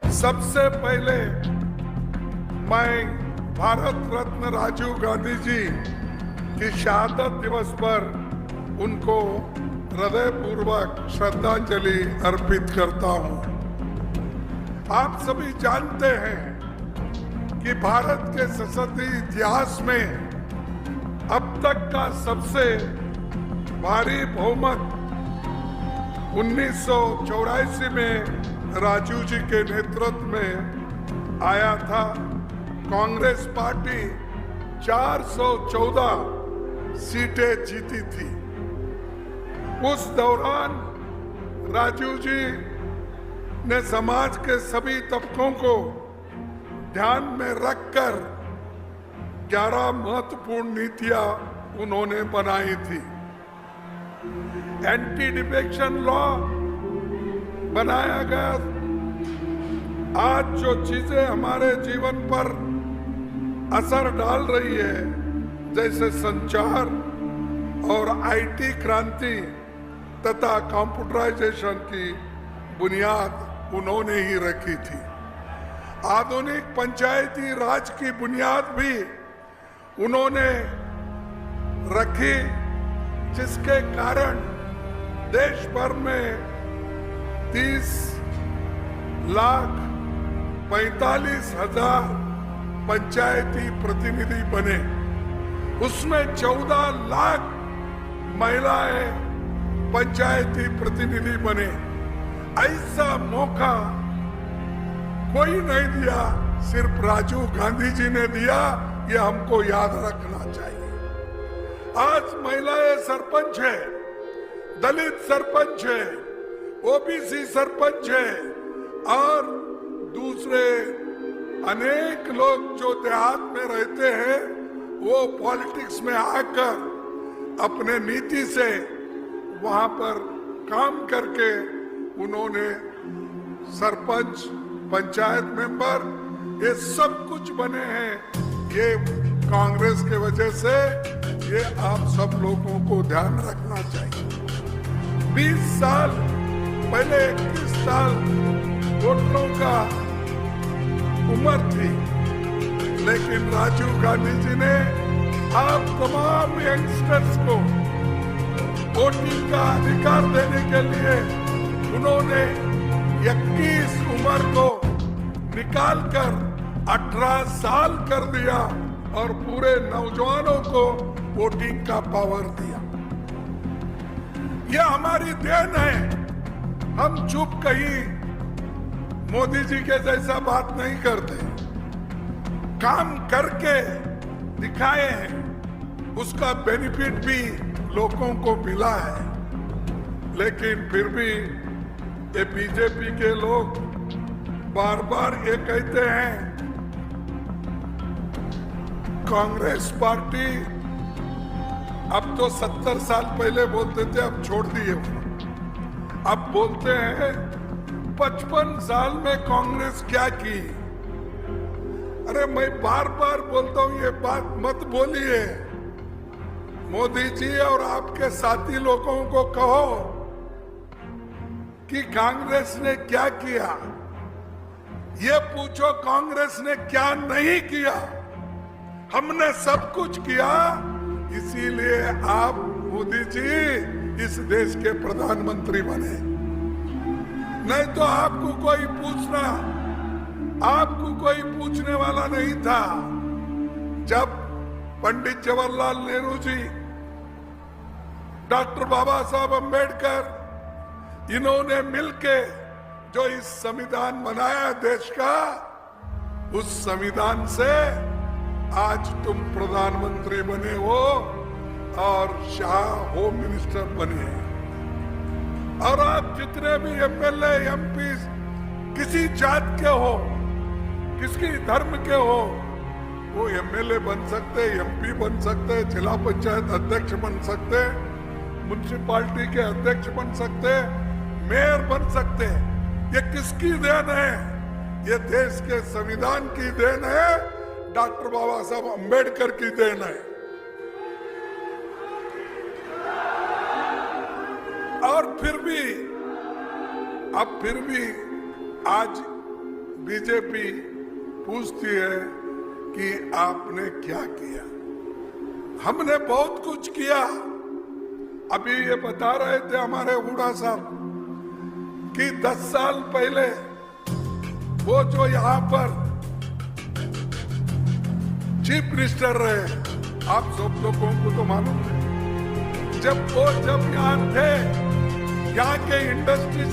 सबसे पहले मैं भारत रत्न राजीव गांधी जी की शहादत दिवस पर उनको हृदयपूर्वक श्रद्धांजलि अर्पित करता हूं। आप सभी जानते हैं कि भारत के सशस्त्र इतिहास में अब तक का सबसे भारी बहुमत 1984 में राजीव जी के नेतृत्व में आया था। कांग्रेस पार्टी 414 सीटें जीती थी। उस दौरान राजीव जी ने समाज के सभी तबकों को ध्यान में रखकर 11 महत्वपूर्ण नीतियां उन्होंने बनाई थी। एंटी डिफेक्शन लॉ बनाया गया। आज जो चीजें हमारे जीवन पर असर डाल रही है, जैसे संचार और आईटी क्रांति तथा कंप्यूटराइजेशन की बुनियाद उन्होंने ही रखी थी। आधुनिक पंचायती राज की बुनियाद भी उन्होंने रखी, जिसके कारण देश भर में 30,45,000 पंचायती प्रतिनिधि बने। उसमें 14 लाख महिलाएं पंचायती प्रतिनिधि बने। ऐसा मौका कोई नहीं दिया, सिर्फ राजीव गांधी जी ने दिया। ये हमको याद रखना चाहिए। आज महिलाएं सरपंच है, दलित सरपंच है, ओबीसी सरपंच है और दूसरे अनेक लोग जो देहात में रहते हैं वो पॉलिटिक्स में आकर अपने नीति से वहां पर काम करके उन्होंने सरपंच, पंचायत मेंबर, ये सब कुछ बने हैं। ये कांग्रेस के वजह से, ये आप सब लोगों को ध्यान रखना चाहिए। 20 साल पहले 21 साल वोटरों का उम्र थी, लेकिन राजीव गांधी जी ने आप तमाम यंगस्टर्स को वोटिंग का अधिकार देने के लिए उन्होंने 21 उम्र को निकालकर 18 साल कर दिया और पूरे नौजवानों को वोटिंग का पावर दिया। यह हमारी देन है। हम चुप कहीं मोदी जी के जैसा बात नहीं करते, काम करके दिखाए हैं। उसका बेनिफिट भी लोगों को मिला है। लेकिन फिर भी ये बीजेपी के लोग बार बार ये कहते हैं कांग्रेस पार्टी, अब तो 70 साल पहले बोलते थे, अब छोड़ दिए। अब बोलते हैं 55 साल में कांग्रेस क्या की। अरे मैं बार बार बोलता हूं, ये बात मत बोलिए। मोदी जी और आपके साथी लोगों को कहो कि कांग्रेस ने क्या किया। ये पूछो कांग्रेस ने क्या नहीं किया। हमने सब कुछ किया, इसीलिए आप मोदी जी इस देश के प्रधानमंत्री बने। नहीं तो आपको कोई पूछने वाला नहीं था। जब पंडित जवाहरलाल नेहरू जी, डॉक्टर बाबा साहब अंबेडकर, इन्होंने मिलके जो इस संविधान बनाया देश का, उस संविधान से आज तुम प्रधानमंत्री बने हो और शाह होम मिनिस्टर बने। और आप जितने भी एमएलए, एमपी किसी जात के हो, किसी धर्म के हो, वो एमएलए बन सकते, एमपी बन सकते, जिला पंचायत अध्यक्ष बन सकते, म्युनिसिपालिटी के अध्यक्ष बन सकते, मेयर बन सकते। ये किसकी देन है? ये देश के संविधान की देन है, डॉक्टर बाबा साहब अंबेडकर की देन है। और फिर भी आज बीजेपी पूछती है कि आपने क्या किया। हमने बहुत कुछ किया। अभी ये बता रहे थे हमारे हुडा साहब कि 10 साल पहले वो जो यहाँ पर चीफ मिनिस्टर रहे, आप सब लोगों को तो मालूम है, जब यहाँ थे, यहाँ के इंडस्ट्रीज